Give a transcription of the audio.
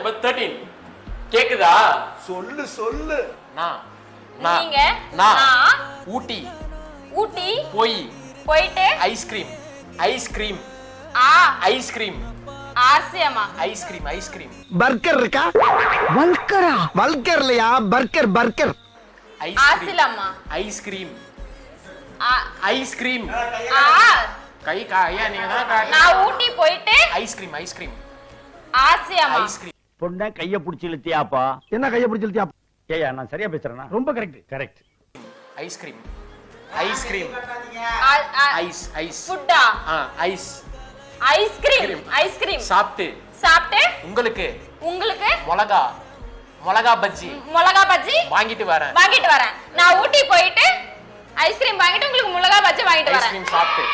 Number 13 கேக்குதா? சொல்லு சொல்லு. நீங்க ஊட்டி ஊட்டி போயிட்டு ஐஸ்கிரீம் ஆசியமா ஐஸ்கிரீம் பர்கர் இருக்கா? வல்கர் இல்லையா, பர்கர். ஆசிலமா ஐஸ்கிரீம் கை காயா நீங்க தான். நான் ஊட்டி போயிட்டு ஐஸ்கிரீம் ஆசியமா பொண்ண கைய புடிச்சு இழுத்தியாப்பா? என்ன கைய பிடிச்சு இழுத்தியா? ஏயா நான் சரியா பேசுறேனா? ரொம்ப கரெக்ட். ஐஸ்கிரீம் ஃபுட்டா ஐஸ்கிரீம் சாப்பிட்டு உங்களுக்கு மிளகா பஜ்ஜி வாங்கிட்டு வரேன். நான் ஊட்டி போயிட்டு ஐஸ்கிரீம் வாங்கிட்டு உங்களுக்கு மிளகா பஜ்ஜி வாங்கிட்டு வரேன். ஐஸ்கிரீம் சாப்பிட்டு